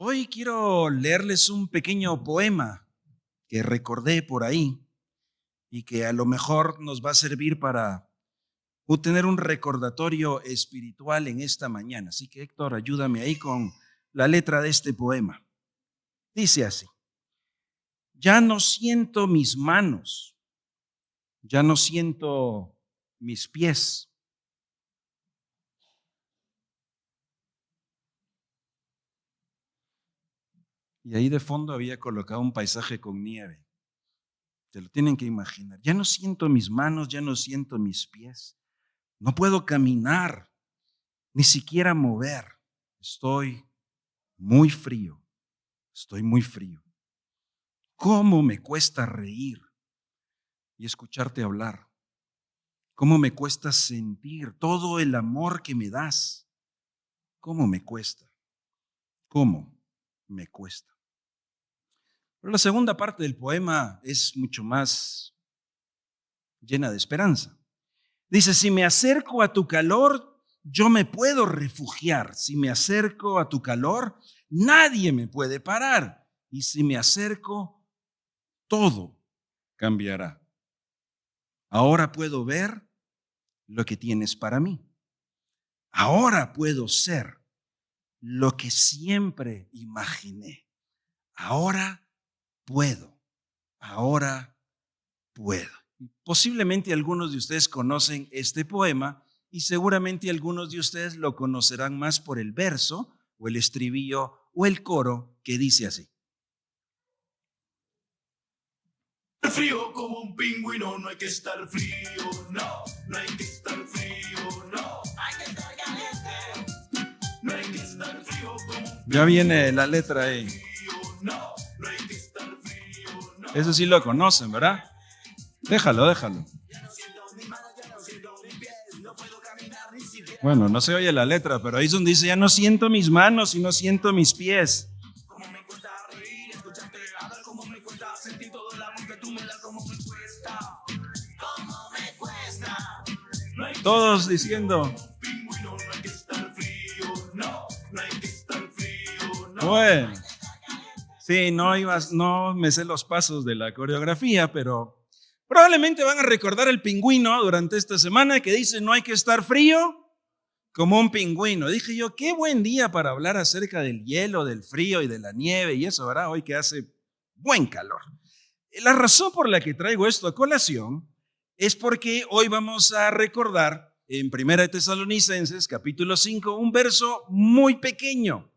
Hoy quiero leerles un pequeño poema que recordé por ahí y que a lo mejor nos va a servir para tener un recordatorio espiritual en esta mañana. Así que Héctor, ayúdame ahí con la letra de este poema. Dice así: ya no siento mis manos, ya no siento mis pies. Y ahí de fondo había colocado un paisaje con nieve. Te lo tienen que imaginar. Ya no siento mis manos, ya no siento mis pies. No puedo caminar, ni siquiera mover. Estoy muy frío, estoy muy frío. ¿Cómo me cuesta reír y escucharte hablar? ¿Cómo me cuesta sentir todo el amor que me das? ¿Cómo me cuesta? ¿Cómo me cuesta? Pero la segunda parte del poema es mucho más llena de esperanza. Dice: si me acerco a tu calor, yo me puedo refugiar. Si me acerco a tu calor, nadie me puede parar. Y si me acerco, todo cambiará. Ahora puedo ver lo que tienes para mí. Ahora puedo ser lo que siempre imaginé. Ahora puedo. Ahora puedo. Posiblemente algunos de ustedes conocen este poema y seguramente algunos de ustedes lo conocerán más por el verso o el estribillo o el coro que dice así. Frío como un pingüino, no hay que estar frío, no, no hay que estar frío, no, hay que estar caliente, no hay que estar frío como un pingüino. Ya viene la letra ahí. No, no hay que estar frío, no. Eso sí lo conocen, ¿verdad? Déjalo. Bueno, no se oye la letra, pero ahí es donde dice: ya no siento mis manos y no siento mis pies. Cómo me cuesta reír, escucharte hablar, cómo me cuesta sentir todo el amor que tú me das, cómo me cuesta, cómo me cuesta. No hay que Todos diciendo. pingüino, no hay que estar frío, no, no hay que estar frío, no. Bueno, sí, no me sé los pasos de la coreografía, pero probablemente van a recordar el pingüino durante esta semana que dice: no hay que estar frío como un pingüino. Dije yo, qué buen día para hablar acerca del hielo, del frío y de la nieve y eso, ¿verdad? Hoy que hace buen calor. La razón por la que traigo esto a colación es porque hoy vamos a recordar en 1 Tesalonicenses capítulo 5 un verso muy pequeño,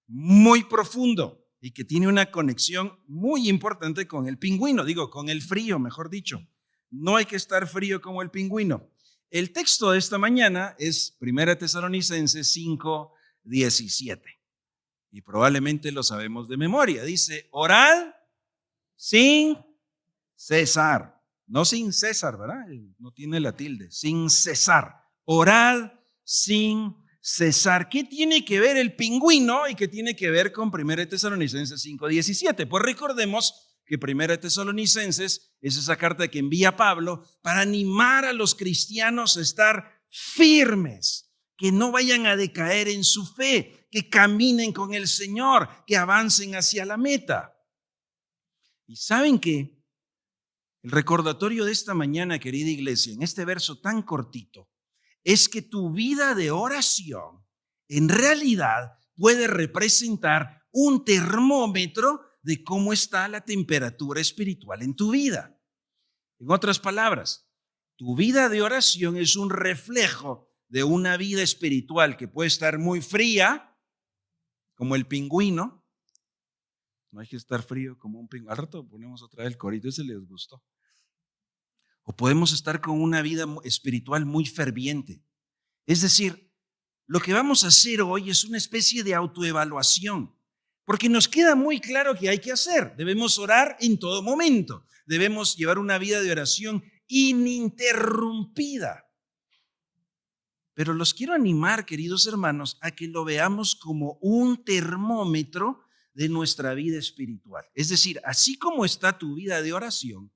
muy profundo y que tiene una conexión muy importante con el pingüino, con el frío, mejor dicho. No hay que estar frío como el pingüino. El texto de esta mañana es 1 Tesalonicenses 5:17 y probablemente lo sabemos de memoria. Dice: orad sin cesar. No sin César, ¿verdad? No tiene la tilde. Sin cesar. Orad sin cesar. ¿Qué tiene que ver el pingüino y qué tiene que ver con 1 Tesalonicenses 5:17? Pues recordemos que 1 Tesalonicenses es esa carta que envía Pablo para animar a los cristianos a estar firmes, que no vayan a decaer en su fe, que caminen con el Señor, que avancen hacia la meta. ¿Y saben qué? El recordatorio de esta mañana, querida iglesia, en este verso tan cortito, es que tu vida de oración en realidad puede representar un termómetro de cómo está la temperatura espiritual en tu vida. En otras palabras, tu vida de oración es un reflejo de una vida espiritual que puede estar muy fría, como el pingüino. No hay que estar frío como un pingüino. Al rato ponemos otra vez el corito, ese les gustó. O podemos estar con una vida espiritual muy ferviente. Es decir, lo que vamos a hacer hoy es una especie de autoevaluación, porque nos queda muy claro que hay que hacer. Debemos orar en todo momento. Debemos llevar una vida de oración ininterrumpida. Pero los quiero animar, queridos hermanos, a que lo veamos como un termómetro de nuestra vida espiritual. Es decir, así como está tu vida de oración,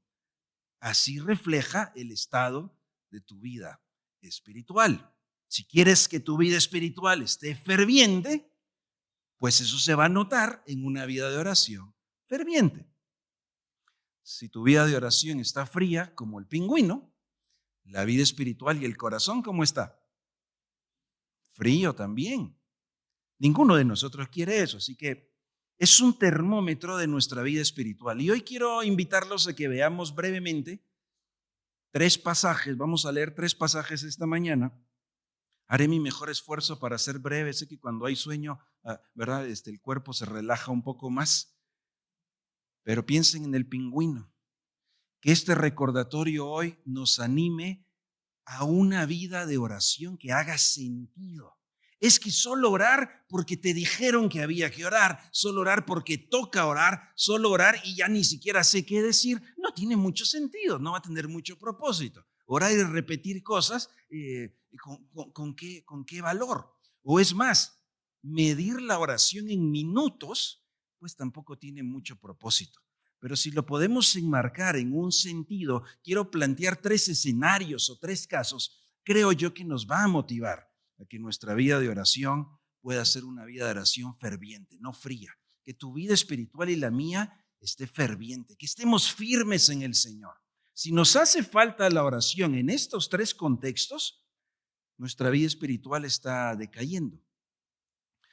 así refleja el estado de tu vida espiritual. Si quieres que tu vida espiritual esté ferviente, Pues eso se va a notar en una vida de oración ferviente. Si tu vida de oración está fría como el pingüino, la vida espiritual y el corazón, ¿cómo está? Frío también. Ninguno de nosotros quiere eso, así que es un termómetro de nuestra vida espiritual. Y hoy quiero invitarlos a que veamos brevemente 3 pasajes. Vamos a leer 3 pasajes esta mañana. Haré mi mejor esfuerzo para ser breve. Sé que cuando hay sueño, ¿verdad? El cuerpo se relaja un poco más. Pero piensen en el pingüino. Que este recordatorio hoy nos anime a una vida de oración que haga sentido. Es que solo orar porque te dijeron que había que orar, solo orar porque toca orar, solo orar y ya ni siquiera sé qué decir, no tiene mucho sentido, no va a tener mucho propósito. Orar y repetir cosas, ¿con qué valor? O es más, medir la oración en minutos, pues tampoco tiene mucho propósito. Pero si lo podemos enmarcar en un sentido, quiero plantear 3 escenarios o 3 casos, creo yo que nos va a motivar a que nuestra vida de oración pueda ser una vida de oración ferviente, no fría. Que tu vida espiritual y la mía esté ferviente, que estemos firmes en el Señor. Si nos hace falta la oración en estos 3 contextos, nuestra vida espiritual está decayendo.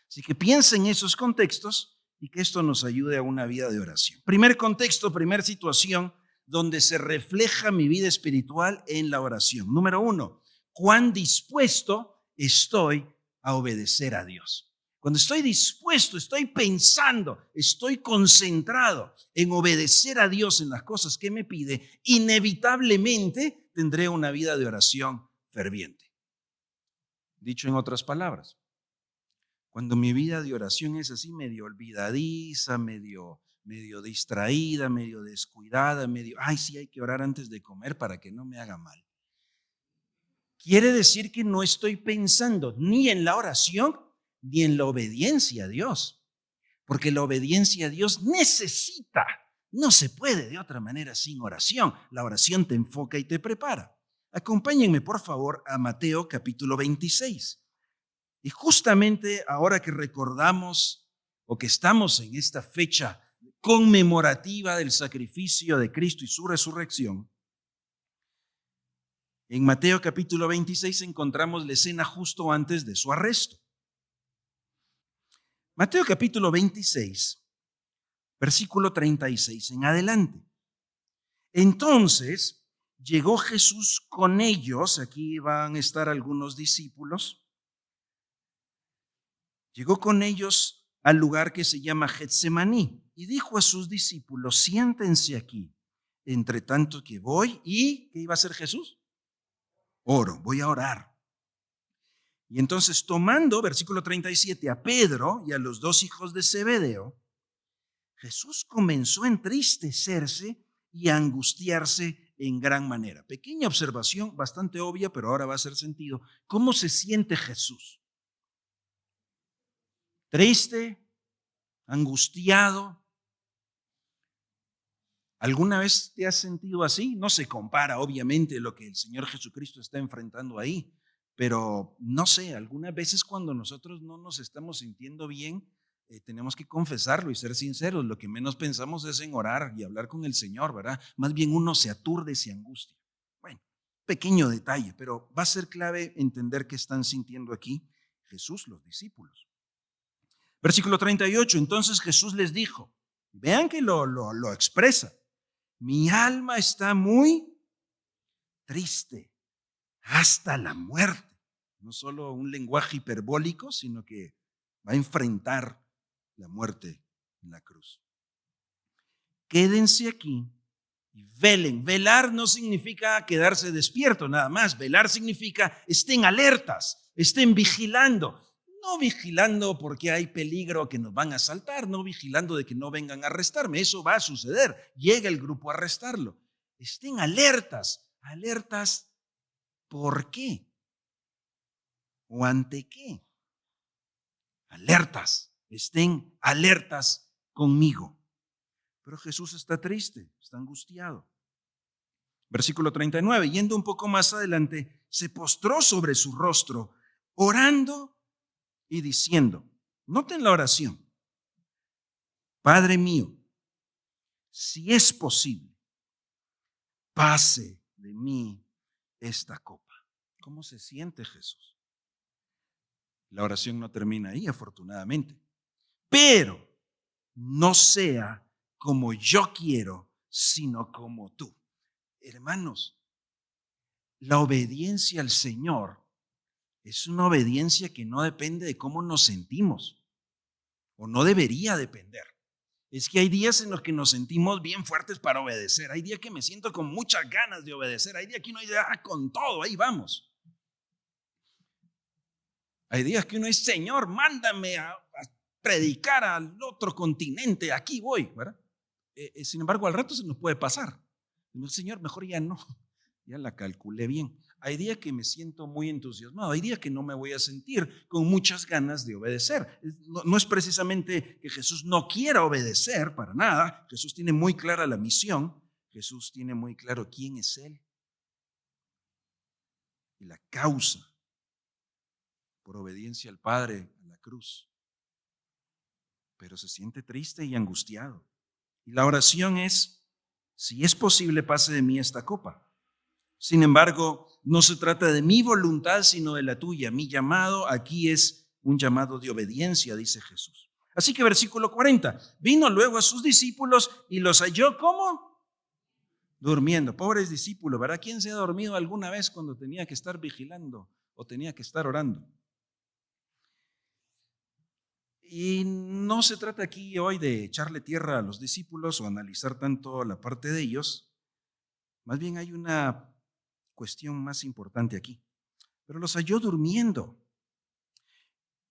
Así que piensa en esos contextos y que esto nos ayude a una vida de oración. Primer contexto, primera situación donde se refleja mi vida espiritual en la oración. Número 1, cuán dispuesto estoy a obedecer a Dios. Cuando estoy dispuesto, estoy pensando, estoy concentrado en obedecer a Dios en las cosas que me pide, inevitablemente tendré una vida de oración ferviente. Dicho en otras palabras, cuando mi vida de oración es así medio olvidadiza, medio distraída, medio descuidada, ay, sí hay que orar antes de comer para que no me haga mal. Quiere decir que no estoy pensando ni en la oración ni en la obediencia a Dios. Porque la obediencia a Dios necesita, no se puede de otra manera sin oración. La oración te enfoca y te prepara. Acompáñenme por favor a Mateo capítulo 26. Y justamente ahora que recordamos o que estamos en esta fecha conmemorativa del sacrificio de Cristo y su resurrección, en Mateo capítulo 26 encontramos la escena justo antes de su arresto. Mateo capítulo 26, versículo 36 en adelante. Entonces llegó Jesús con ellos, aquí van a estar algunos discípulos, llegó con ellos al lugar que se llama Getsemaní y dijo a sus discípulos, siéntense aquí, entre tanto que voy y, ¿qué iba a hacer Jesús? Oro, voy a orar. Y entonces tomando, versículo 37, a Pedro y a los 2 hijos de Zebedeo, Jesús comenzó a entristecerse y a angustiarse en gran manera. Pequeña observación, bastante obvia, pero ahora va a hacer sentido. ¿Cómo se siente Jesús? Triste, angustiado. ¿Alguna vez te has sentido así? No se compara, obviamente, lo que el Señor Jesucristo está enfrentando ahí, pero no sé, algunas veces cuando nosotros no nos estamos sintiendo bien, tenemos que confesarlo y ser sinceros. Lo que menos pensamos es en orar y hablar con el Señor, ¿verdad? Más bien uno se aturde, se angustia. Bueno, pequeño detalle, pero va a ser clave entender qué están sintiendo aquí Jesús, los discípulos. Versículo 38, entonces Jesús les dijo, vean que lo expresa. Mi alma está muy triste hasta la muerte. No solo un lenguaje hiperbólico, sino que va a enfrentar la muerte en la cruz. Quédense aquí y velen. Velar no significa quedarse despierto nada más. Velar significa estén alertas, estén vigilando. No vigilando porque hay peligro que nos van a asaltar, no vigilando de que no vengan a arrestarme. Eso va a suceder. Llega el grupo a arrestarlo. Estén alertas. ¿Alertas por qué? ¿O ante qué? Alertas. Estén alertas conmigo. Pero Jesús está triste, está angustiado. Versículo 39, yendo un poco más adelante, se postró sobre su rostro, orando y diciendo, Noten la oración. Padre mío, si es posible, pase de mí esta copa. ¿Cómo se siente Jesús? La oración no termina ahí, afortunadamente. Pero no sea como yo quiero, sino como tú. Hermanos, la obediencia al Señor es una obediencia que no depende de cómo nos sentimos, o no debería depender. Es que hay días en los que nos sentimos bien fuertes para obedecer. Hay días que me siento con muchas ganas de obedecer. Hay días que uno dice, con todo, ahí vamos. Hay días que uno dice, Señor, mándame a predicar al otro continente, aquí voy, ¿verdad? Sin embargo, al rato se nos puede pasar. Señor, mejor ya no, ya la calculé bien. Hay días que me siento muy entusiasmado, hay días que no me voy a sentir con muchas ganas de obedecer. No es precisamente que Jesús no quiera obedecer para nada. Jesús tiene muy clara la misión, Jesús tiene muy claro quién es Él y la causa por obediencia al Padre a la cruz. Pero se siente triste y angustiado. Y la oración es, si es posible, pase de mí esta copa. Sin embargo, no se trata de mi voluntad, sino de la tuya. Mi llamado aquí es un llamado de obediencia, dice Jesús. Así que versículo 40, vino luego a sus discípulos y los halló, ¿cómo? Durmiendo. Pobres discípulos, ¿verdad? ¿Quién se ha dormido alguna vez cuando tenía que estar vigilando o tenía que estar orando? Y no se trata aquí hoy de echarle tierra a los discípulos o analizar tanto la parte de ellos. Más bien hay una cuestión más importante aquí. Pero los halló durmiendo.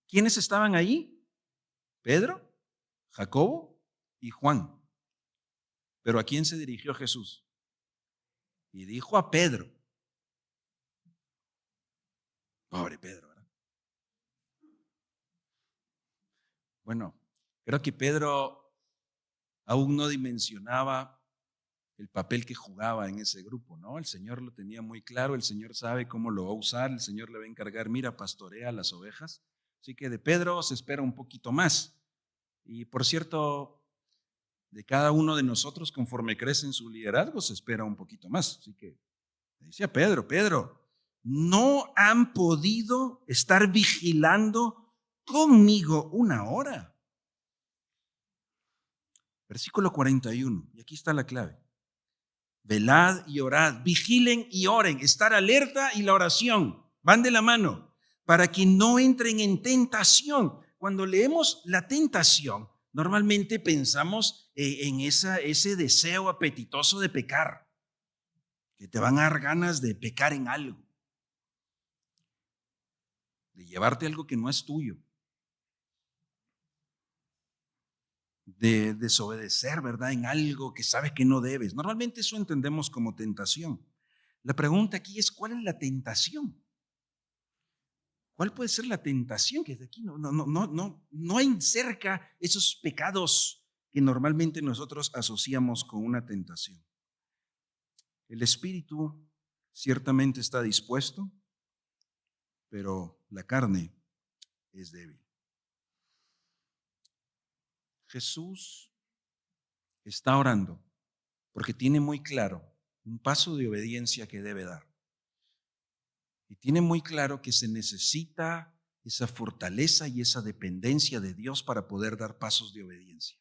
¿Quiénes estaban ahí? Pedro, Jacobo y Juan. Pero ¿a quién se dirigió Jesús? Y dijo a Pedro. Pobre Pedro, ¿verdad? Bueno, creo que Pedro aún no dimensionaba el papel que jugaba en ese grupo, ¿no? El Señor lo tenía muy claro, el Señor sabe cómo lo va a usar, el Señor le va a encargar, mira, pastorea las ovejas. Así que de Pedro se espera un poquito más. Y por cierto, de cada uno de nosotros, conforme crece en su liderazgo, se espera un poquito más. Así que le dice a Pedro, Pedro, ¿no han podido estar vigilando conmigo una hora? Versículo 41, y aquí está la clave. Velad y orad, vigilen y oren, estar alerta y la oración van de la mano para que no entren en tentación. Cuando leemos la tentación, normalmente pensamos en ese deseo apetitoso de pecar, que te van a dar ganas de pecar en algo, de llevarte algo que no es tuyo, de desobedecer, ¿verdad? En algo que sabes que no debes. Normalmente eso entendemos como tentación. La pregunta aquí es, ¿cuál es la tentación? ¿Cuál puede ser la tentación? Que de aquí no hay cerca esos pecados que normalmente nosotros asociamos con una tentación. El espíritu ciertamente está dispuesto, pero la carne es débil. Jesús está orando porque tiene muy claro un paso de obediencia que debe dar. Y tiene muy claro que se necesita esa fortaleza y esa dependencia de Dios para poder dar pasos de obediencia.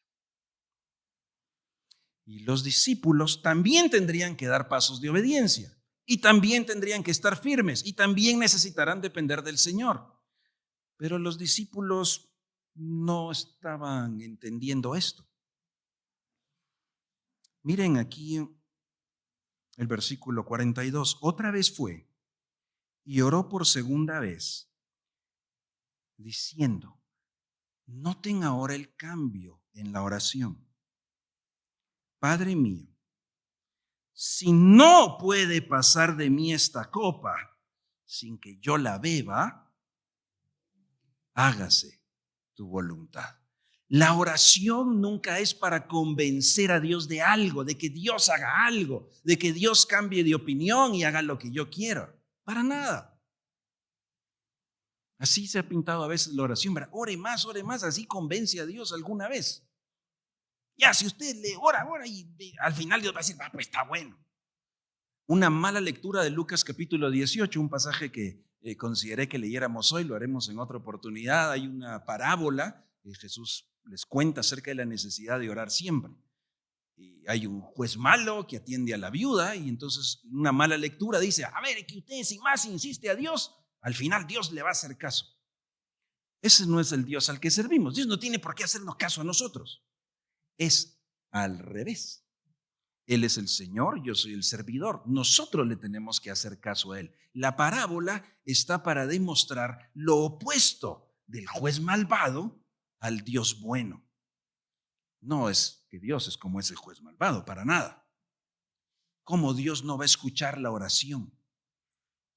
Y los discípulos también tendrían que dar pasos de obediencia. Y también tendrían que estar firmes. Y también necesitarán depender del Señor. Pero los discípulos no estaban entendiendo esto. Miren aquí el versículo 42. Otra vez fue y oró por segunda vez, diciendo, noten ahora el cambio en la oración. Padre mío, si no puede pasar de mí esta copa sin que yo la beba, hágase tu voluntad. La oración nunca es para convencer a Dios de algo, de que Dios haga algo, de que Dios cambie de opinión y haga lo que yo quiera. Para nada. Así se ha pintado a veces la oración, ¿verdad? Ore más, así convence a Dios alguna vez. Ya, si usted le ora y al final Dios va a decir, pues está bueno. Una mala lectura de Lucas capítulo 18, un pasaje que consideré que leyéramos hoy, lo haremos en otra oportunidad. Hay una parábola que Jesús les cuenta acerca de la necesidad de orar siempre. Y hay un juez malo que atiende a la viuda y entonces una mala lectura dice, a ver, que usted si más insiste a Dios, al final Dios le va a hacer caso. Ese no es el Dios al que servimos. Dios no tiene por qué hacernos caso a nosotros. Es al revés. Él es el Señor, yo soy el servidor. Nosotros le tenemos que hacer caso a Él. La parábola está para demostrar lo opuesto del juez malvado al Dios bueno. No es que Dios es como ese juez malvado, para nada. ¿Cómo Dios no va a escuchar la oración?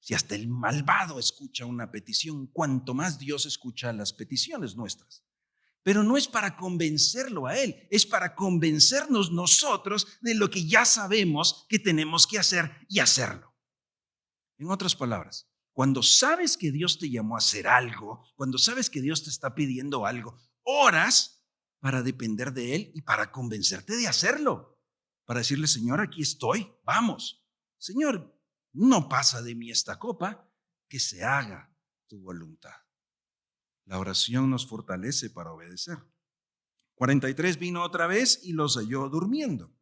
Si hasta el malvado escucha una petición, cuanto más Dios escucha las peticiones nuestras. Pero no es para convencerlo a Él, es para convencernos nosotros de lo que ya sabemos que tenemos que hacer y hacerlo. En otras palabras, cuando sabes que Dios te llamó a hacer algo, cuando sabes que Dios te está pidiendo algo, oras para depender de Él y para convencerte de hacerlo. Para decirle, Señor, aquí estoy, vamos. Señor, no pasa de mí esta copa, que se haga tu voluntad. La oración nos fortalece para obedecer. 43 vino otra vez y los halló durmiendo,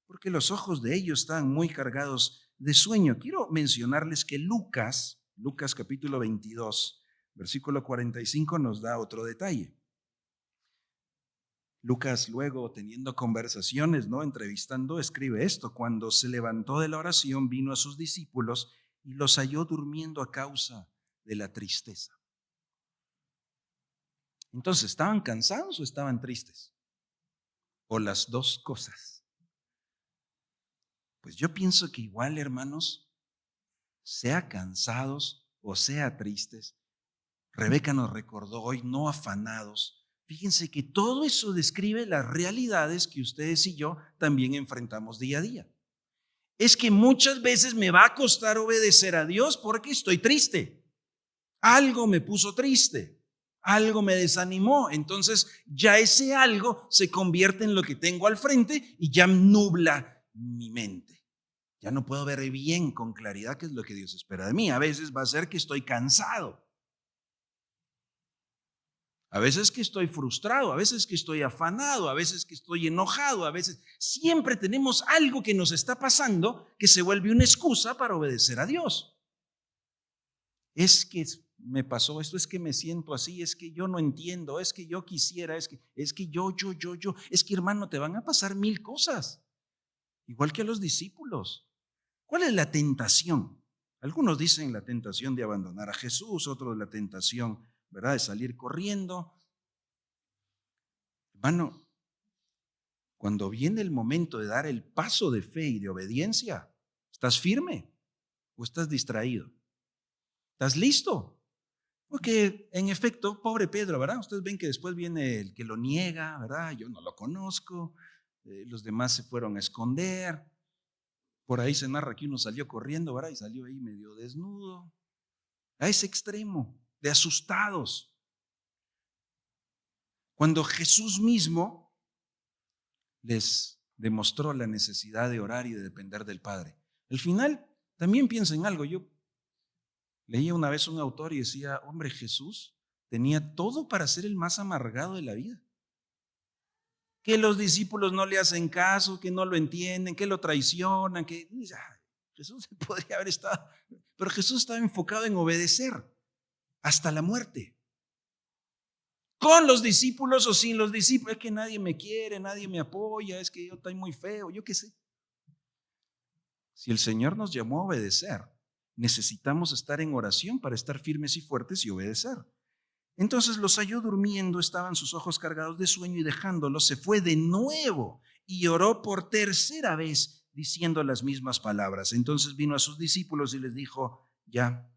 porque los ojos de ellos estaban muy cargados de sueño. Quiero mencionarles que Lucas capítulo 22, versículo 45 nos da otro detalle. Lucas luego, teniendo conversaciones, entrevistando, escribe esto: cuando se levantó de la oración, vino a sus discípulos y los halló durmiendo a causa de la tristeza. Entonces, ¿estaban cansados o estaban tristes? ¿O las dos cosas? Pues yo pienso que igual, hermanos, sea cansados o sea tristes, Rebeca nos recordó hoy, no afanados. Fíjense que todo eso describe las realidades que ustedes y yo también enfrentamos día a día. Es que muchas veces me va a costar obedecer a Dios porque estoy triste. Algo me puso triste. Algo me desanimó, entonces ya ese algo se convierte en lo que tengo al frente y ya nubla mi mente. Ya no puedo ver bien con claridad qué es lo que Dios espera de mí. A veces va a ser que estoy cansado. A veces que estoy frustrado, a veces que estoy afanado, a veces que estoy enojado, a veces siempre tenemos algo que nos está pasando que se vuelve una excusa para obedecer a Dios. Es que me pasó esto, es que me siento así, es que yo no entiendo, es que yo quisiera, es que yo, es que hermano, te van a pasar 1000 cosas, igual que a los discípulos. ¿Cuál es la tentación? Algunos dicen la tentación de abandonar a Jesús, otros la tentación, ¿verdad?, de salir corriendo. Hermano, cuando viene el momento de dar el paso de fe y de obediencia, ¿estás firme o estás distraído? ¿Estás listo? Porque en efecto, pobre Pedro, ¿verdad? Ustedes ven que después viene el que lo niega, ¿verdad? Yo no lo conozco, los demás se fueron a esconder. Por ahí se narra que uno salió corriendo, ¿verdad? Y salió ahí medio desnudo. A ese extremo, de asustados. Cuando Jesús mismo les demostró la necesidad de orar y de depender del Padre. Al final, también pienso en algo. Yo leía una vez un autor y decía, hombre, Jesús tenía todo para ser el más amargado de la vida. Que los discípulos no le hacen caso, que no lo entienden, que lo traicionan, que Jesús podría haber estado, pero Jesús estaba enfocado en obedecer hasta la muerte. Con los discípulos o sin los discípulos, es que nadie me quiere, nadie me apoya, es que yo estoy muy feo, yo qué sé. Si el Señor nos llamó a obedecer, necesitamos estar en oración para estar firmes y fuertes y obedecer. Entonces los halló durmiendo, estaban sus ojos cargados de sueño y dejándolos se fue de nuevo y oró por tercera vez diciendo las mismas palabras. Entonces vino a sus discípulos y les dijo, ya,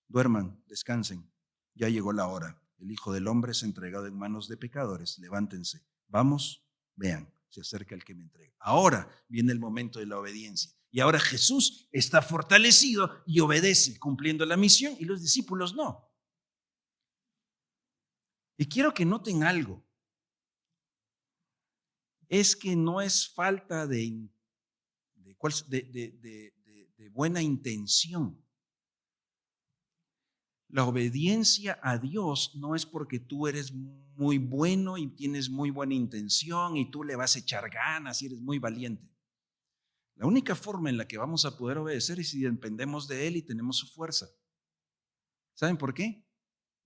duerman, descansen, ya llegó la hora. El Hijo del Hombre es entregado en manos de pecadores, levántense, vamos, vean, se acerca el que me entrega. Ahora viene el momento de la obediencia. Y ahora Jesús está fortalecido y obedece cumpliendo la misión y los discípulos no. Y quiero que noten algo. Es que no es falta de buena intención. La obediencia a Dios no es porque tú eres muy bueno y tienes muy buena intención y tú le vas a echar ganas y eres muy valiente. La única forma en la que vamos a poder obedecer es si dependemos de Él y tenemos su fuerza. ¿Saben por qué?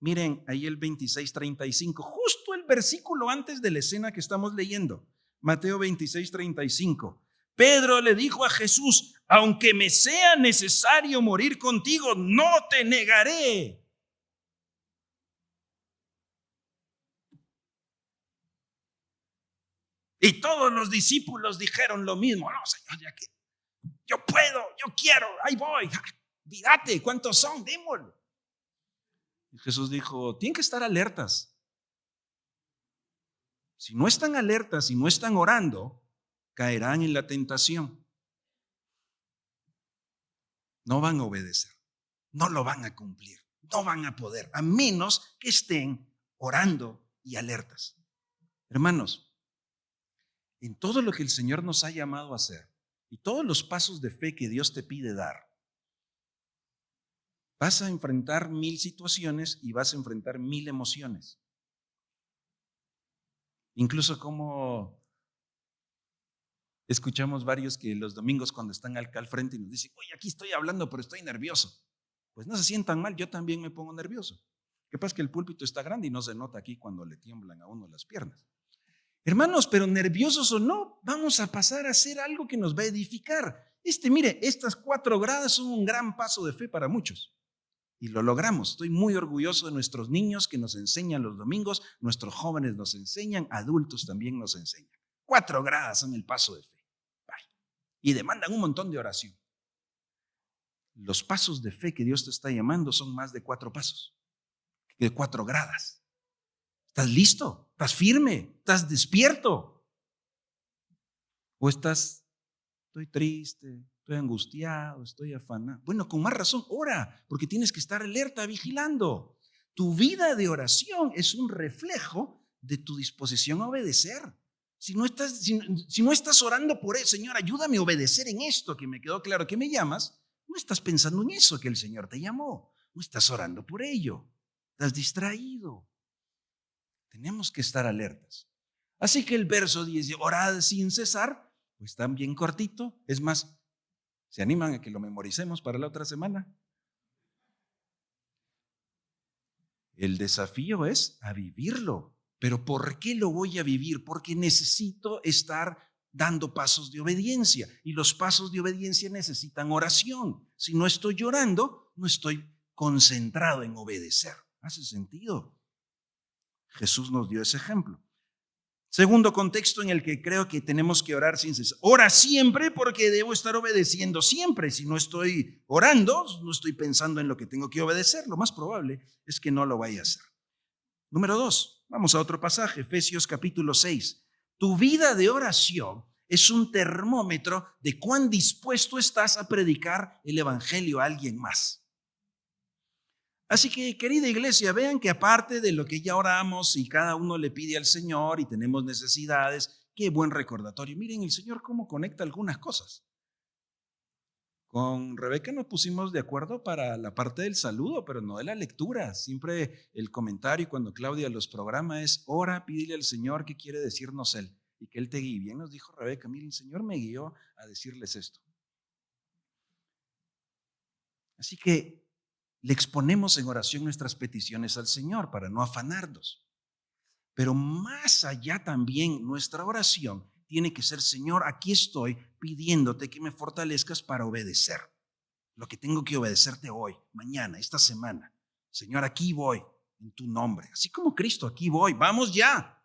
Miren ahí el 26:35, justo el versículo antes de la escena que estamos leyendo. Mateo 26:35. Pedro le dijo a Jesús: aunque me sea necesario morir contigo, no te negaré. Y todos los discípulos dijeron lo mismo. No, Señor, ya que yo puedo, yo quiero, ahí voy. Dígate, ¿cuántos son? Démoslo. Y Jesús dijo: tienen que estar alertas. Si no están alertas, si no están orando, caerán en la tentación. No van a obedecer, no lo van a cumplir, no van a poder, a menos que estén orando y alertas. Hermanos, en todo lo que el Señor nos ha llamado a hacer y todos los pasos de fe que Dios te pide dar, vas a enfrentar 1000 situaciones y vas a enfrentar 1000 emociones. Incluso como escuchamos varios que los domingos cuando están acá al frente y nos dicen: oye, aquí estoy hablando, pero estoy nervioso. Pues no se sientan mal, yo también me pongo nervioso. Lo que pasa es que el púlpito está grande y no se nota aquí cuando le tiemblan a uno las piernas. Hermanos, pero nerviosos o no, vamos a pasar a hacer algo que nos va a edificar. Mire, estas 4 gradas son un gran paso de fe para muchos. Y lo logramos. Estoy muy orgulloso de nuestros niños que nos enseñan los domingos, nuestros jóvenes nos enseñan, adultos también nos enseñan. 4 gradas son el paso de fe. Y demandan un montón de oración. Los pasos de fe que Dios te está llamando son más de 4 pasos, de 4 gradas. ¿Estás listo? ¿Estás firme? ¿Estás despierto? ¿O estoy triste, estoy angustiado, estoy afanado? Bueno, con más razón, ora, porque tienes que estar alerta, vigilando. Tu vida de oración es un reflejo de tu disposición a obedecer. Si no estás orando por él, Señor, ayúdame a obedecer en esto que me quedó claro que me llamas, no estás pensando en eso que el Señor te llamó. No estás orando por ello. Estás distraído. Tenemos que estar alertas. Así que el verso 10 dice: orad sin cesar, pues está bien cortito. Es más, ¿se animan a que lo memoricemos para la otra semana? El desafío es a vivirlo. ¿Pero por qué lo voy a vivir? Porque necesito estar dando pasos de obediencia. Y los pasos de obediencia necesitan oración. Si no estoy llorando, no estoy concentrado en obedecer. ¿Hace sentido? Jesús nos dio ese ejemplo. Segundo contexto en el que creo que tenemos que orar sin cesar. Ora siempre, porque debo estar obedeciendo siempre. Si no estoy orando, no estoy pensando en lo que tengo que obedecer. Lo más probable es que no lo vaya a hacer. Número 2, vamos a otro pasaje, Efesios capítulo 6. Tu vida de oración es un termómetro de cuán dispuesto estás a predicar el evangelio a alguien más. Así que, querida iglesia, vean que aparte de lo que ya oramos y cada uno le pide al Señor y tenemos necesidades, qué buen recordatorio. Miren el Señor cómo conecta algunas cosas. Con Rebeca nos pusimos de acuerdo para la parte del saludo, pero no de la lectura. Siempre el comentario cuando Claudia los programa es: ora, pídele al Señor qué quiere decirnos Él y que Él te guíe. Bien nos dijo Rebeca: miren, el Señor me guió a decirles esto. Así que le exponemos en oración nuestras peticiones al Señor para no afanarnos. Pero más allá también nuestra oración tiene que ser: Señor, aquí estoy pidiéndote que me fortalezcas para obedecer lo que tengo que obedecerte hoy, mañana, esta semana. Señor, aquí voy en tu nombre. Así como Cristo, aquí voy, vamos ya.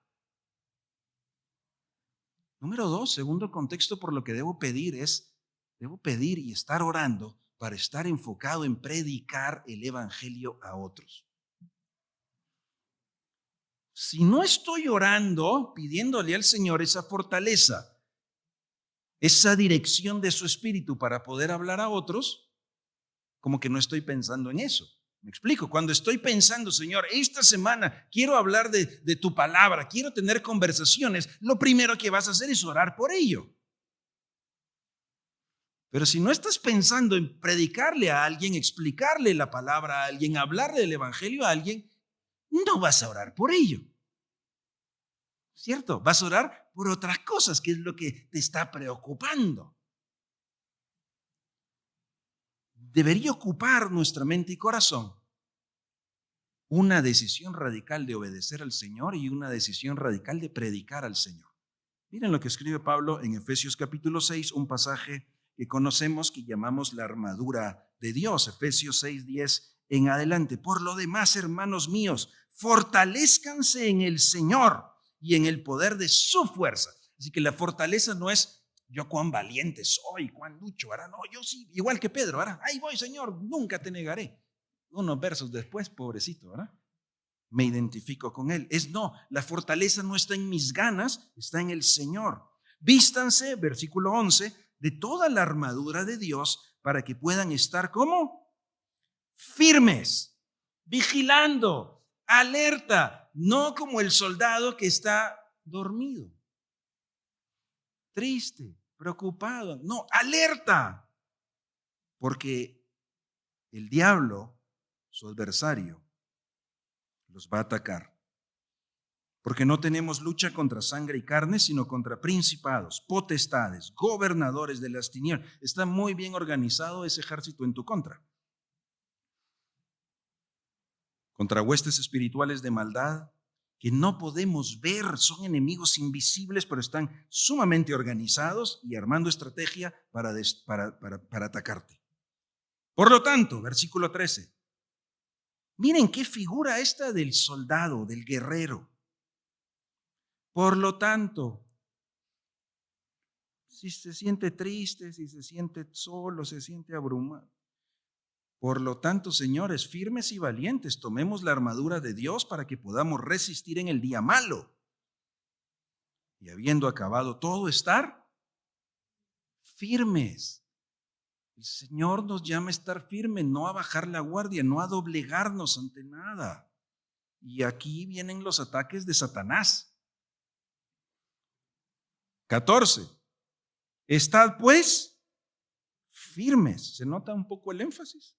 Número 2, segundo contexto por lo que debo pedir y estar orando para estar enfocado en predicar el evangelio a otros. Si no estoy orando, pidiéndole al Señor esa fortaleza, esa dirección de su espíritu para poder hablar a otros, como que no estoy pensando en eso. Me explico, cuando estoy pensando, Señor, esta semana quiero hablar de tu palabra, quiero tener conversaciones, lo primero que vas a hacer es orar por ello. Pero si no estás pensando en predicarle a alguien, explicarle la palabra a alguien, hablarle del evangelio a alguien, no vas a orar por ello. ¿Cierto? Vas a orar por otras cosas, que es lo que te está preocupando. Debería ocupar nuestra mente y corazón una decisión radical de obedecer al Señor y una decisión radical de predicar al Señor. Miren lo que escribe Pablo en Efesios capítulo 6, un pasaje que conocemos, que llamamos la armadura de Dios, Efesios 6:10 en adelante. Por lo demás, hermanos míos, fortalezcanse en el Señor y en el poder de su fuerza. Así que la fortaleza no es yo cuán valiente soy, cuán lucho, ¿verdad? No, yo sí, igual que Pedro, ¿verdad? Ahí voy, Señor, nunca te negaré. Unos versos después, pobrecito, ¿verdad? Me identifico con él. La fortaleza no está en mis ganas, está en el Señor. Vístanse, versículo 11, de toda la armadura de Dios para que puedan estar ¿cómo? Firmes, vigilando, alerta, no como el soldado que está dormido, triste, preocupado. No, alerta, porque el diablo, su adversario, los va a atacar. Porque no tenemos lucha contra sangre y carne, sino contra principados, potestades, gobernadores de las tinieblas. Está muy bien organizado ese ejército en tu contra. Contra huestes espirituales de maldad que no podemos ver, son enemigos invisibles, pero están sumamente organizados y armando estrategia para atacarte. Por lo tanto, versículo 13. Miren qué figura esta del soldado, del guerrero. Por lo tanto, si se siente triste, si se siente solo, se siente abrumado. Por lo tanto, señores, firmes y valientes, tomemos la armadura de Dios para que podamos resistir en el día malo. Y habiendo acabado todo, estar firmes. El Señor nos llama a estar firmes, no a bajar la guardia, no a doblegarnos ante nada. Y aquí vienen los ataques de Satanás. 14. Estad pues firmes. ¿Se nota un poco el énfasis?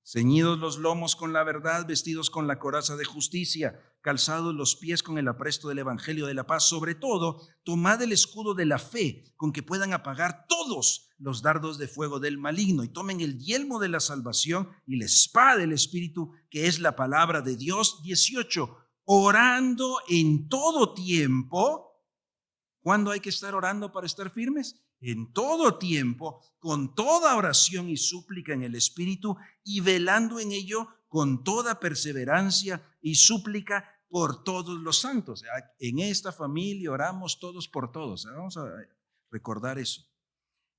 Ceñidos los lomos con la verdad, vestidos con la coraza de justicia, calzados los pies con el apresto del evangelio de la paz. Sobre todo, tomad el escudo de la fe, con que puedan apagar todos los dardos de fuego del maligno, y tomen el yelmo de la salvación y la espada del Espíritu, que es la palabra de Dios. 18. Orando en todo tiempo. ¿Cuándo hay que estar orando para estar firmes? En todo tiempo, con toda oración y súplica en el Espíritu, y velando en ello con toda perseverancia y súplica por todos los santos. En esta familia oramos todos por todos. Vamos a recordar eso.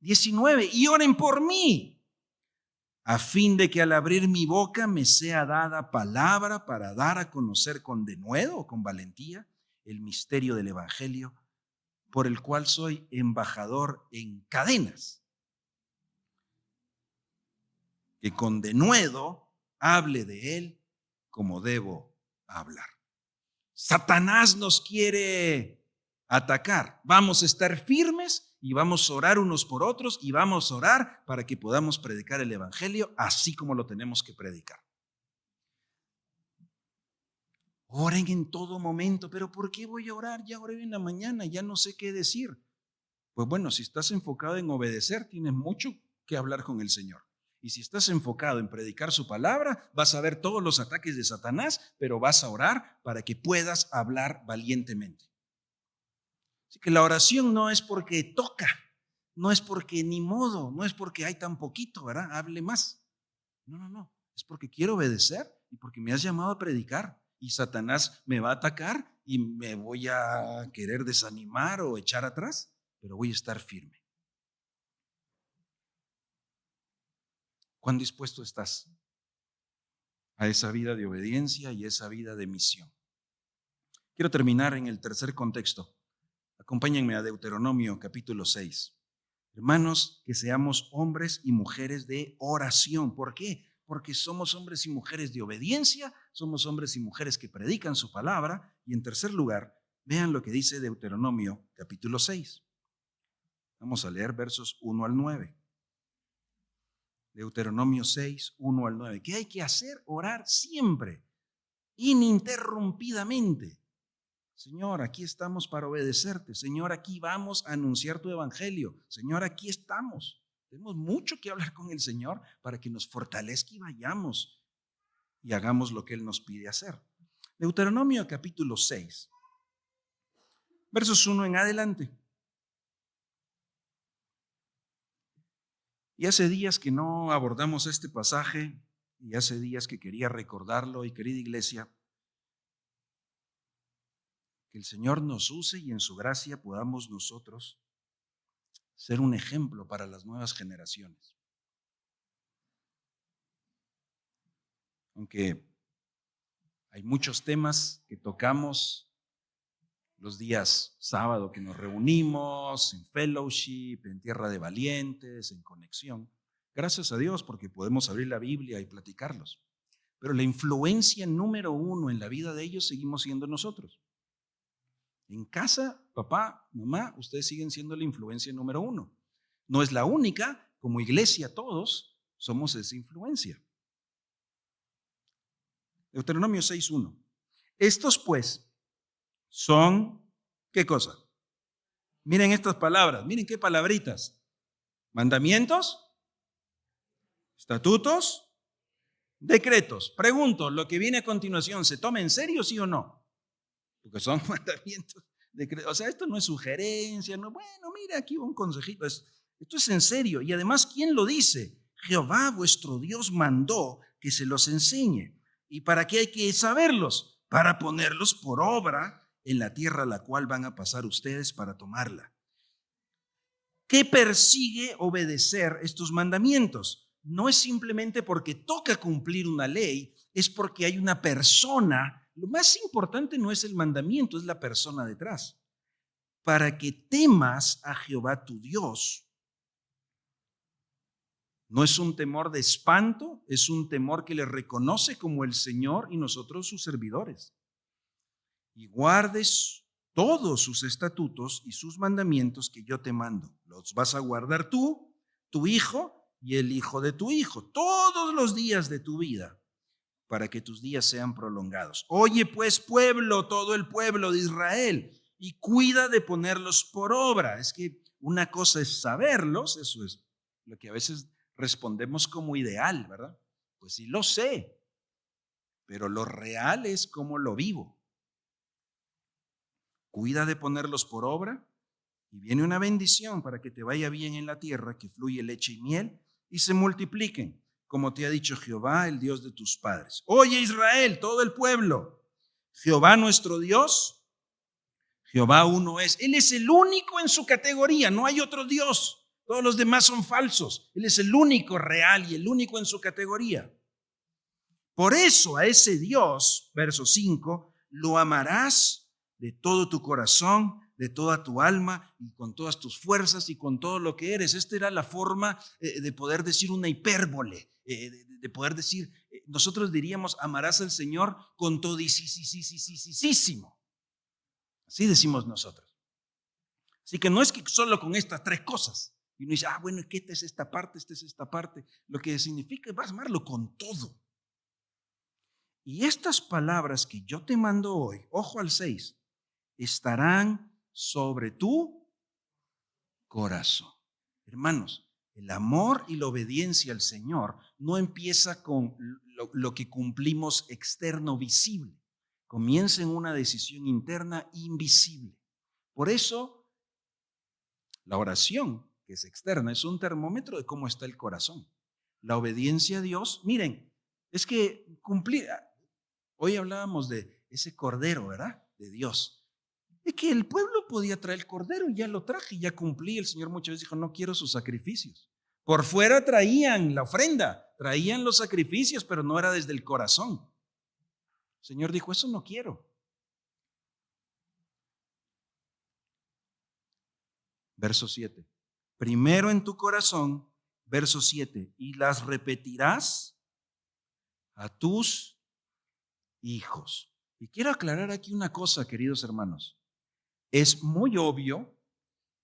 19. Y oren por mí, a fin de que al abrir mi boca me sea dada palabra para dar a conocer con denuedo o con valentía el misterio del evangelio, por el cual soy embajador en cadenas, que con denuedo hable de él como debo hablar. Satanás nos quiere atacar. Vamos a estar firmes y vamos a orar unos por otros y vamos a orar para que podamos predicar el evangelio así como lo tenemos que predicar. Oren en todo momento. ¿Pero por qué voy a orar? Ya oré en la mañana, ya no sé qué decir. Pues bueno, si estás enfocado en obedecer, tienes mucho que hablar con el Señor. Y si estás enfocado en predicar su palabra, vas a ver todos los ataques de Satanás, pero vas a orar para que puedas hablar valientemente. Así que la oración no es porque toca, no es porque ni modo, no es porque hay tan poquito, ¿verdad? Hable más. No. Es porque quiero obedecer y porque me has llamado a predicar. Y Satanás me va a atacar y me voy a querer desanimar o echar atrás, pero voy a estar firme. ¿Cuán dispuesto estás a esa vida de obediencia y esa vida de misión? Quiero terminar en el tercer contexto. Acompáñenme a Deuteronomio capítulo 6. Hermanos, que seamos hombres y mujeres de oración. ¿Por qué? porque somos hombres y mujeres de obediencia, somos hombres y mujeres que predican su palabra. Y en tercer lugar, vean lo que dice Deuteronomio capítulo 6. Vamos a leer versos 1 al 9. Deuteronomio 6, 1 al 9. ¿Qué hay que hacer? Orar siempre, ininterrumpidamente. Señor, aquí estamos para obedecerte. Señor, aquí vamos a anunciar tu evangelio. Señor, aquí estamos. Tenemos mucho que hablar con el Señor para que nos fortalezca y vayamos y hagamos lo que Él nos pide hacer. Deuteronomio capítulo 6, versos 1 en adelante. Y hace días que no abordamos este pasaje y hace días que quería recordarlo, y querida iglesia, que el Señor nos use y en su gracia podamos nosotros ser un ejemplo para las nuevas generaciones. Aunque hay muchos temas que tocamos los días sábado que nos reunimos, en fellowship, en Tierra de Valientes, en conexión. Gracias a Dios porque podemos abrir la Biblia y platicarlos. Pero la influencia número uno en la vida de ellos seguimos siendo nosotros. En casa, papá, mamá, ustedes siguen siendo la influencia número uno. No es la única, como iglesia todos somos esa influencia. Deuteronomio 6:1. Estos pues son, ¿qué cosa? Miren estas palabras, miren qué palabritas. Mandamientos, estatutos, decretos. Pregunto, ¿lo que viene a continuación se toma en serio, sí o no? Porque son mandamientos, decretos. O sea, esto no es sugerencia, no, bueno, mira, aquí un consejito. Esto es en serio. Y además, ¿quién lo dice? Jehová vuestro Dios mandó que se los enseñe. ¿Y para qué hay que saberlos? Para ponerlos por obra en la tierra a la cual van a pasar ustedes para tomarla. ¿Qué persigue obedecer estos mandamientos? No es simplemente porque toca cumplir una ley, es porque hay una persona. Lo más importante no es el mandamiento, es la persona detrás. Para que temas a Jehová tu Dios. No es un temor de espanto, es un temor que le reconoce como el Señor y nosotros sus servidores. Y guardes todos sus estatutos y sus mandamientos que yo te mando. Los vas a guardar tú, tu hijo y el hijo de tu hijo, todos los días de tu vida, para que tus días sean prolongados. Oye pues, pueblo, todo el pueblo de Israel, y cuida de ponerlos por obra. Es que una cosa es saberlos, eso es lo que a veces respondemos como ideal, ¿verdad? Pues sí lo sé, pero lo real es cómo lo vivo. Cuida de ponerlos por obra y viene una bendición para que te vaya bien en la tierra, que fluye leche y miel y se multipliquen, como te ha dicho Jehová, el Dios de tus padres. Oye Israel, todo el pueblo, Jehová nuestro Dios, Jehová uno es. Él es el único en su categoría, no hay otro Dios. Todos los demás son falsos. Él es el único real y el único en su categoría. Por eso a ese Dios, verso 5, lo amarás de todo tu corazón, de toda tu alma y con todas tus fuerzas y con todo lo que eres. Esta era la forma de poder decir una hipérbole, de poder decir, nosotros diríamos, amarás al Señor con todisísimo. Así decimos nosotros. Así que no es que solo con estas tres cosas. Y uno dice, bueno, es que esta es esta parte, esta es esta parte. Lo que significa es vas a amarlo con todo. Y estas palabras que yo te mando hoy, ojo al 6, estarán sobre tu corazón. Hermanos, el amor y la obediencia al Señor no empieza con lo que cumplimos externo visible. Comienza en una decisión interna invisible. Por eso, la oración, que es externa, es un termómetro de cómo está el corazón. La obediencia a Dios, miren, es que cumplir. Hoy hablábamos de ese cordero, ¿verdad? De Dios. Es que el pueblo podía traer el cordero y ya lo traje, ya cumplí. El Señor muchas veces dijo, no quiero sus sacrificios. Por fuera traían la ofrenda, traían los sacrificios, pero no era desde el corazón. El Señor dijo, eso no quiero. Verso 7. Primero en tu corazón, verso 7, y las repetirás a tus hijos. Y quiero aclarar aquí una cosa, queridos hermanos. Es muy obvio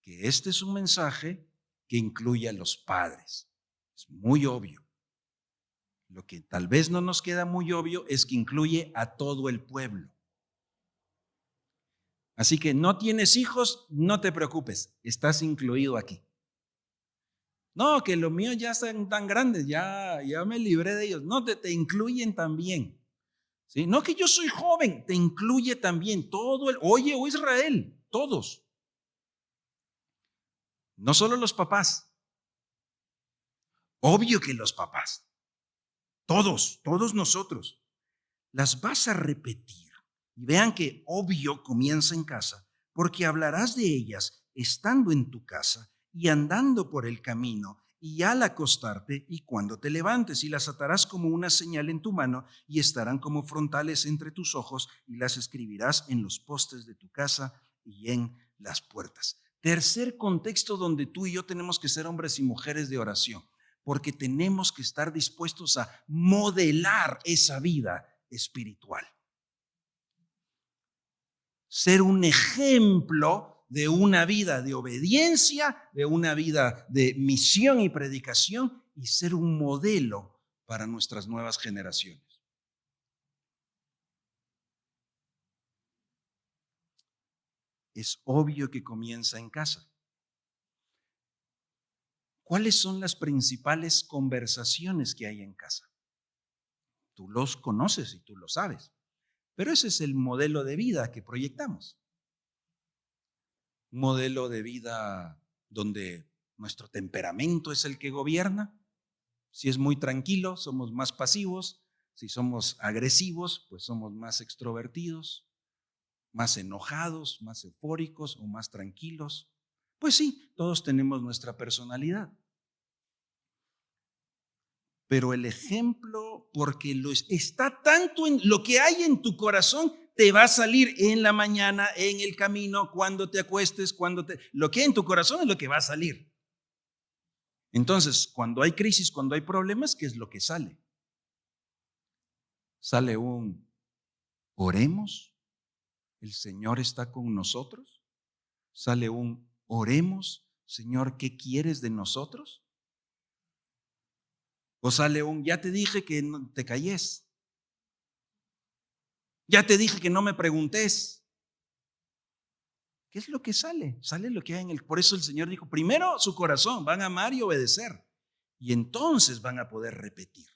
que este es un mensaje que incluye a los padres. Es muy obvio. Lo que tal vez no nos queda muy obvio es que incluye a todo el pueblo. Así que no tienes hijos, no te preocupes, estás incluido aquí. No, que los míos ya están tan grandes, ya me libré de ellos. No, te incluyen también. ¿Sí? No que yo soy joven, te incluye también todo oye, oh Israel, todos. No solo los papás. Obvio que los papás. Todos nosotros. Las vas a repetir. Y vean que obvio comienza en casa, porque hablarás de ellas estando en tu casa y andando por el camino y al acostarte y cuando te levantes, y las atarás como una señal en tu mano y estarán como frontales entre tus ojos y las escribirás en los postes de tu casa y en las puertas. Tercer contexto donde tú y yo tenemos que ser hombres y mujeres de oración, porque tenemos que estar dispuestos a modelar esa vida espiritual. Ser un ejemplo de una vida de obediencia, de una vida de misión y predicación, y ser un modelo para nuestras nuevas generaciones. Es obvio que comienza en casa. ¿Cuáles son las principales conversaciones que hay en casa? Tú los conoces y tú lo sabes, pero ese es el modelo de vida que proyectamos. Un modelo de vida donde nuestro temperamento es el que gobierna. Si es muy tranquilo, somos más pasivos. Si somos agresivos, pues somos más extrovertidos, más enojados, más eufóricos o más tranquilos. Pues sí, todos tenemos nuestra personalidad. Pero el ejemplo, porque está tanto en lo que hay en tu corazón, te va a salir en la mañana, en el camino, cuando te acuestes, lo que hay en tu corazón es lo que va a salir. Entonces, cuando hay crisis, cuando hay problemas, ¿qué es lo que sale? Sale un oremos, el Señor está con nosotros. Sale un oremos, Señor, ¿qué quieres de nosotros? O sale un ya te dije que no te calles. Ya te dije que no me preguntes. ¿Qué es lo que sale? Sale lo que hay en el. Por eso el Señor dijo, primero su corazón, van a amar y obedecer. Y entonces van a poder repetir.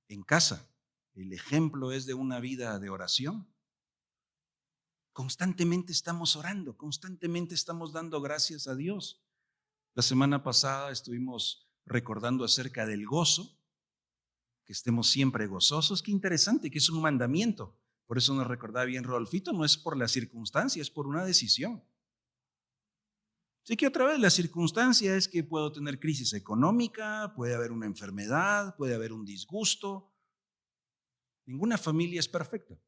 En casa, el ejemplo es de una vida de oración. Constantemente estamos orando, constantemente estamos dando gracias a Dios. La semana pasada estuvimos recordando acerca del gozo, que estemos siempre gozosos. Qué interesante, que es un mandamiento. Por eso nos recordaba bien Rodolfito, no es por la circunstancia, es por una decisión. Así que otra vez la circunstancia es que puedo tener crisis económica, puede haber una enfermedad, puede haber un disgusto. Ninguna familia es perfecta.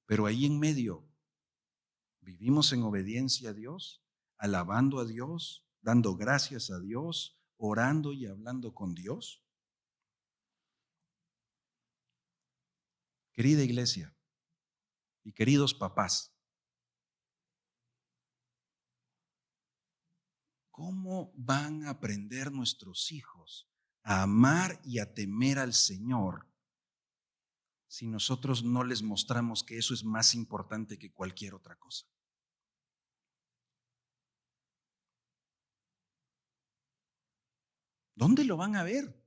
Pero ahí en medio vivimos en obediencia a Dios, alabando a Dios, dando gracias a Dios, orando y hablando con Dios. Querida iglesia y queridos papás, ¿cómo van a aprender nuestros hijos a amar y a temer al Señor si nosotros no les mostramos que eso es más importante que cualquier otra cosa? ¿Dónde lo van a ver?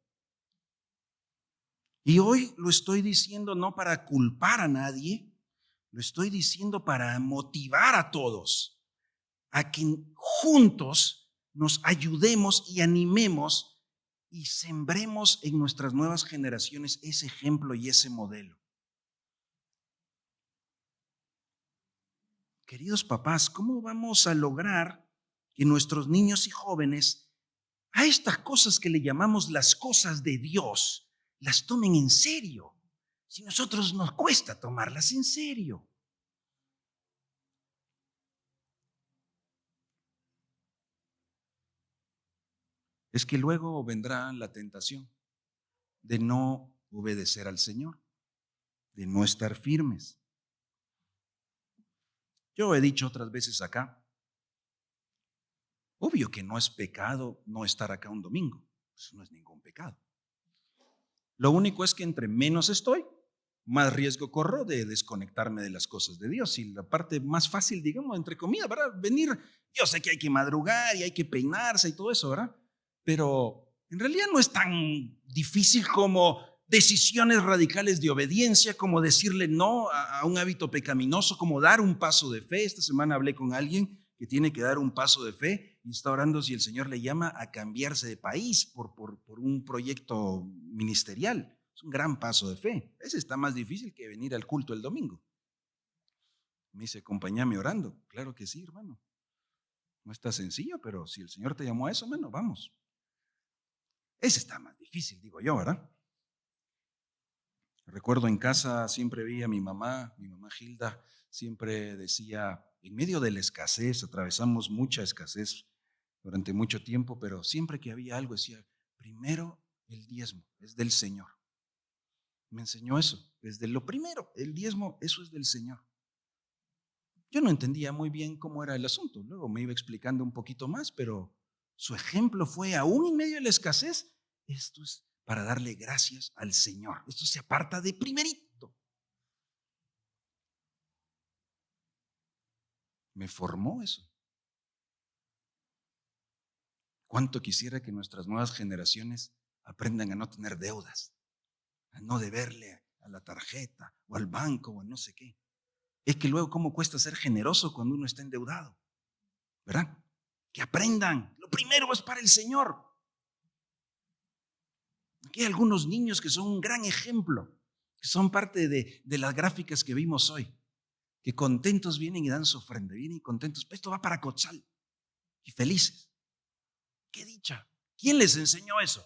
Y hoy lo estoy diciendo no para culpar a nadie, lo estoy diciendo para motivar a todos a que juntos nos ayudemos y animemos y sembremos en nuestras nuevas generaciones ese ejemplo y ese modelo. Queridos papás, ¿cómo vamos a lograr que nuestros niños y jóvenes a estas cosas que le llamamos las cosas de Dios las tomen en serio? Si a nosotros nos cuesta tomarlas en serio. es que luego vendrá la tentación de no obedecer al Señor, de no estar firmes. Yo he dicho otras veces acá, obvio que no es pecado no estar acá un domingo, eso no es ningún pecado. Lo único es que entre menos estoy, más riesgo corro de desconectarme de las cosas de Dios. Y la parte más fácil, digamos, entre comillas, ¿verdad? Venir, yo sé que hay que madrugar y hay que peinarse y todo eso, ¿verdad? Pero en realidad no es tan difícil como decisiones radicales de obediencia, como decirle no a un hábito pecaminoso, como dar un paso de fe. Esta semana hablé con alguien que tiene que dar un paso de fe y está orando si el Señor le llama a cambiarse de país por un proyecto ministerial. Es un gran paso de fe. Ese está más difícil que venir al culto el domingo. Me dice, acompáñame orando. Claro que sí, hermano. No está sencillo, pero si el Señor te llamó a eso, bueno, vamos. Ese está más difícil, digo yo, ¿verdad? Recuerdo en casa siempre vi a mi mamá Gilda, siempre decía, en medio de la escasez, atravesamos mucha escasez durante mucho tiempo, pero siempre que había algo decía, primero el diezmo, es del Señor. Me enseñó eso, desde lo primero, el diezmo, eso es del Señor. Yo no entendía muy bien cómo era el asunto, luego me iba explicando un poquito más, pero su ejemplo fue, aún en medio de la escasez, esto es para darle gracias al Señor. Esto se aparta de primerito. Me formó eso. Cuánto quisiera que nuestras nuevas generaciones aprendan a no tener deudas, a no deberle a la tarjeta o al banco o a no sé qué. Es que luego cómo cuesta ser generoso cuando uno está endeudado, ¿verdad? Que aprendan. Lo primero es para el Señor. Aquí hay algunos niños que son un gran ejemplo, que son parte de las gráficas que vimos hoy, que contentos vienen y dan su ofrenda, vienen contentos. Esto va para Cotzal y felices. ¡Qué dicha! ¿Quién les enseñó eso?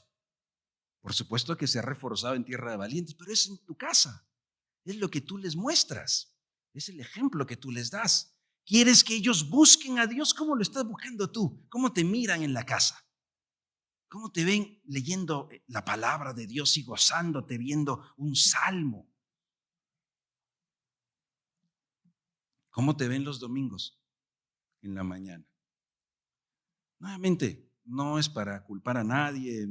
Por supuesto que se ha reforzado en Tierra de Valientes, pero es en tu casa. Es lo que tú les muestras. Es el ejemplo que tú les das. ¿Quieres que ellos busquen a Dios? ¿Cómo lo estás buscando tú? ¿Cómo te miran en la casa? ¿Cómo te ven leyendo la palabra de Dios y gozándote viendo un salmo? ¿Cómo te ven los domingos en la mañana? Nuevamente, no es para culpar a nadie,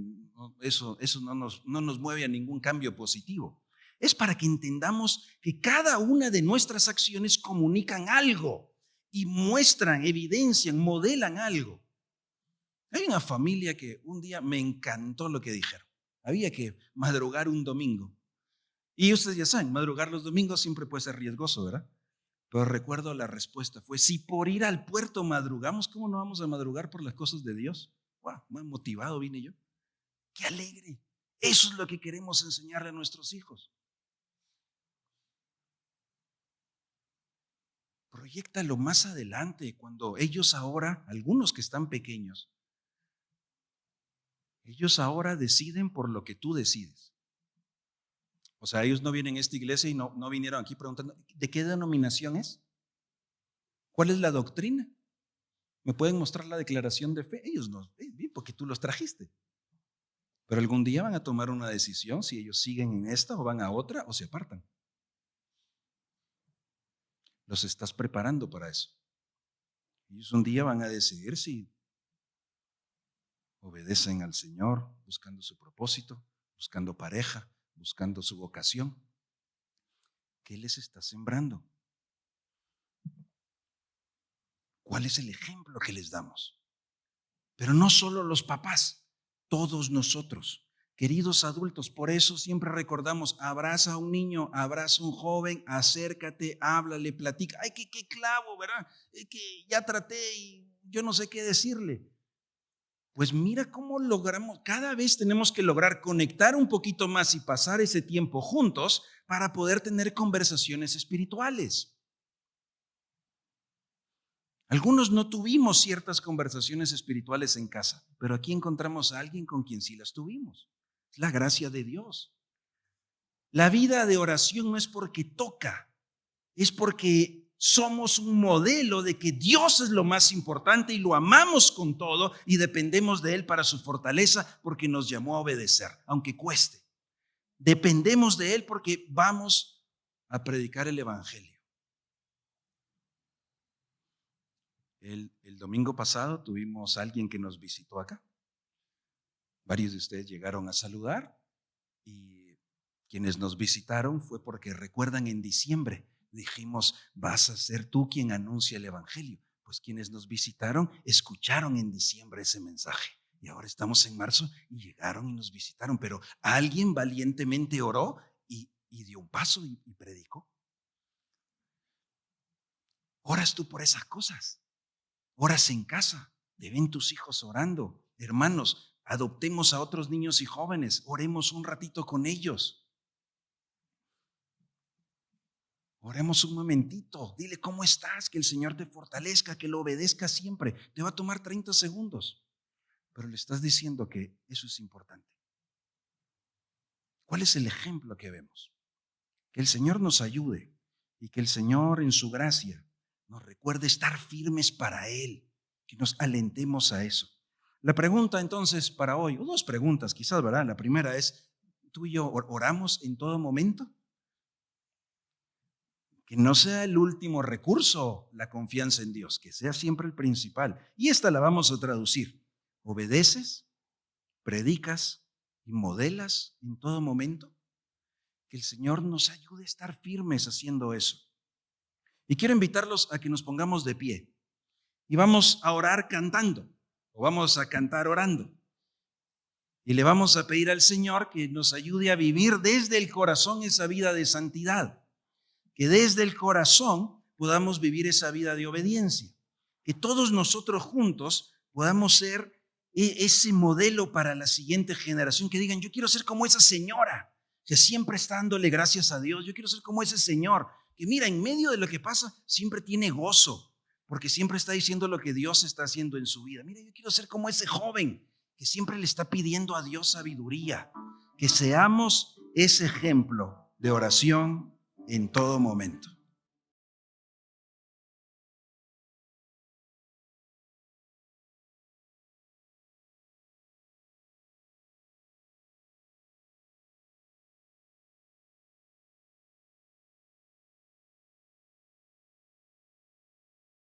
eso no nos mueve a ningún cambio positivo. Es para que entendamos que cada una de nuestras acciones comunican algo y muestran, evidencian, modelan algo. Hay una familia que un día me encantó lo que dijeron. Había que madrugar un domingo. Y ustedes ya saben, madrugar los domingos siempre puede ser riesgoso, ¿verdad? Pero recuerdo la respuesta fue, si por ir al puerto madrugamos, ¿cómo no vamos a madrugar por las cosas de Dios? Wow, más motivado vine yo. ¡Qué alegre! Eso es lo que queremos enseñarle a nuestros hijos. Proyéctalo más adelante, cuando ellos ahora, algunos que están pequeños, ellos ahora deciden por lo que tú decides. O sea, ellos no vienen a esta iglesia y no vinieron aquí preguntando, ¿de qué denominación es? ¿Cuál es la doctrina? ¿Me pueden mostrar la declaración de fe? Ellos no, bien, porque tú los trajiste. Pero algún día van a tomar una decisión si ellos siguen en esta o van a otra o se apartan. Los estás preparando para eso. Ellos un día van a decidir si obedecen al Señor, buscando su propósito, buscando pareja, buscando su vocación. ¿Qué les está sembrando? ¿Cuál es el ejemplo que les damos? Pero no solo los papás, todos nosotros, queridos adultos. Por eso siempre recordamos, abraza a un niño, abraza a un joven, acércate, háblale, platica. Ay, qué clavo, ¿verdad? Que ya traté y yo no sé qué decirle. Pues mira cómo logramos, cada vez tenemos que lograr conectar un poquito más y pasar ese tiempo juntos para poder tener conversaciones espirituales. Algunos no tuvimos ciertas conversaciones espirituales en casa, pero aquí encontramos a alguien con quien sí las tuvimos. Es la gracia de Dios. La vida de oración no es porque toca, es porque somos un modelo de que Dios es lo más importante y lo amamos con todo y dependemos de Él para su fortaleza porque nos llamó a obedecer, aunque cueste. Dependemos de Él porque vamos a predicar el Evangelio. El domingo pasado tuvimos a alguien que nos visitó acá. Varios de ustedes llegaron a saludar y quienes nos visitaron fue porque recuerdan en diciembre dijimos, vas a ser tú quien anuncia el Evangelio. Pues quienes nos visitaron escucharon en diciembre ese mensaje. Y ahora estamos en marzo y llegaron y nos visitaron. Pero alguien valientemente oró y dio un paso y predicó. Oras tú por esas cosas. Oras en casa. Te ven tus hijos orando. Hermanos, adoptemos a otros niños y jóvenes. Oremos un ratito con ellos. Oremos un momentito, dile cómo estás, que el Señor te fortalezca, que lo obedezca siempre. Te va a tomar 30 segundos, pero le estás diciendo que eso es importante. ¿Cuál es el ejemplo que vemos? Que el Señor nos ayude y que el Señor en su gracia nos recuerde estar firmes para Él, que nos alentemos a eso. La pregunta entonces para hoy, o dos preguntas quizás, ¿verdad? La primera es, ¿tú y yo oramos en todo momento? Que no sea el último recurso la confianza en Dios, que sea siempre el principal. Y esta la vamos a traducir. ¿Obedeces, predicas y modelas en todo momento? Que el Señor nos ayude a estar firmes haciendo eso. Y quiero invitarlos a que nos pongamos de pie. Y vamos a orar cantando, o vamos a cantar orando. Y le vamos a pedir al Señor que nos ayude a vivir desde el corazón esa vida de santidad. Que desde el corazón podamos vivir esa vida de obediencia. Que todos nosotros juntos podamos ser ese modelo para la siguiente generación. Que digan, yo quiero ser como esa señora que siempre está dándole gracias a Dios. Yo quiero ser como ese señor que mira, en medio de lo que pasa, siempre tiene gozo. Porque siempre está diciendo lo que Dios está haciendo en su vida. Mira, yo quiero ser como ese joven que siempre le está pidiendo a Dios sabiduría. Que seamos ese ejemplo de oración en todo momento.